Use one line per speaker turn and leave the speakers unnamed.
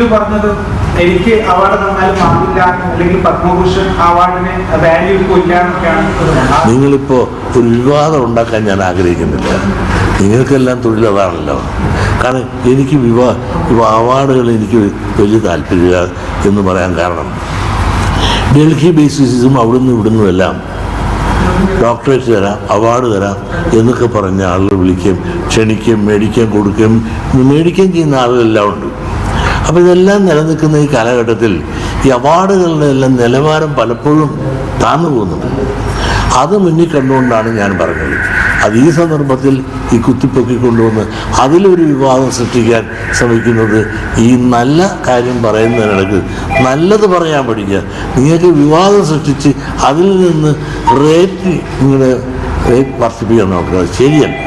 ഇന്റർവ്യൂല് പറഞ്ഞത് എനിക്ക് അവാർഡ് തന്നാലും ആവില്ല, അല്ലെങ്കിൽ പത്മഭൂഷൺ അവാർഡിന് വാല്യൂ ഇപ്പോൾ ഇല്ല എന്നൊക്കെയാണ്.
നിങ്ങളിപ്പോ ഒരു വിവാദം ഉണ്ടാക്കാൻ ഞാൻ ആഗ്രഹിക്കുന്നില്ല. നിങ്ങൾക്കെല്ലാം തൊഴിൽ അതാണല്ലോ. കാരണം എനിക്ക് അവാർഡുകൾ എനിക്ക് വലിയ താല്പര്യമില്ല എന്ന് പറയാൻ കാരണം, ഡൽഹി ബേസിസും അവിടുന്ന് ഇവിടുന്നും എല്ലാം ഡോക്ടറേറ്റ് തരാം, അവാർഡ് തരാം എന്നൊക്കെ പറഞ്ഞ ആളുകൾ വിളിക്കുകയും ക്ഷണിക്കുകയും മേടിക്കുകയും ചെയ്യുന്ന ആളുകളെല്ലാം ഉണ്ട്. അപ്പോൾ ഇതെല്ലാം നിലനിൽക്കുന്ന ഈ കാലഘട്ടത്തിൽ ഈ അവാർഡുകളുടെ എല്ലാം നിലവാരം പലപ്പോഴും താഴ്ന്നു പോകുന്നുണ്ട്. അത് മുന്നിൽ കണ്ടുകൊണ്ടാണ് ഞാൻ പറഞ്ഞത്. അത് ഈ സന്ദർഭത്തിൽ ഈ കുത്തിപ്പൊക്കിക്കൊണ്ടുവന്ന് അതിലൊരു വിവാദം സൃഷ്ടിക്കാൻ ശ്രമിക്കുന്നത്, ഈ നല്ല കാര്യം പറയുന്നതിനിടയ്ക്ക് നല്ലത് പറയാൻ പഠിക്കുക. നിങ്ങൾക്ക് വിവാദം സൃഷ്ടിച്ച് അതിൽ നിന്ന് റേറ്റ് വർദ്ധിപ്പിക്കാൻ നോക്കുക, ശരിയല്ല.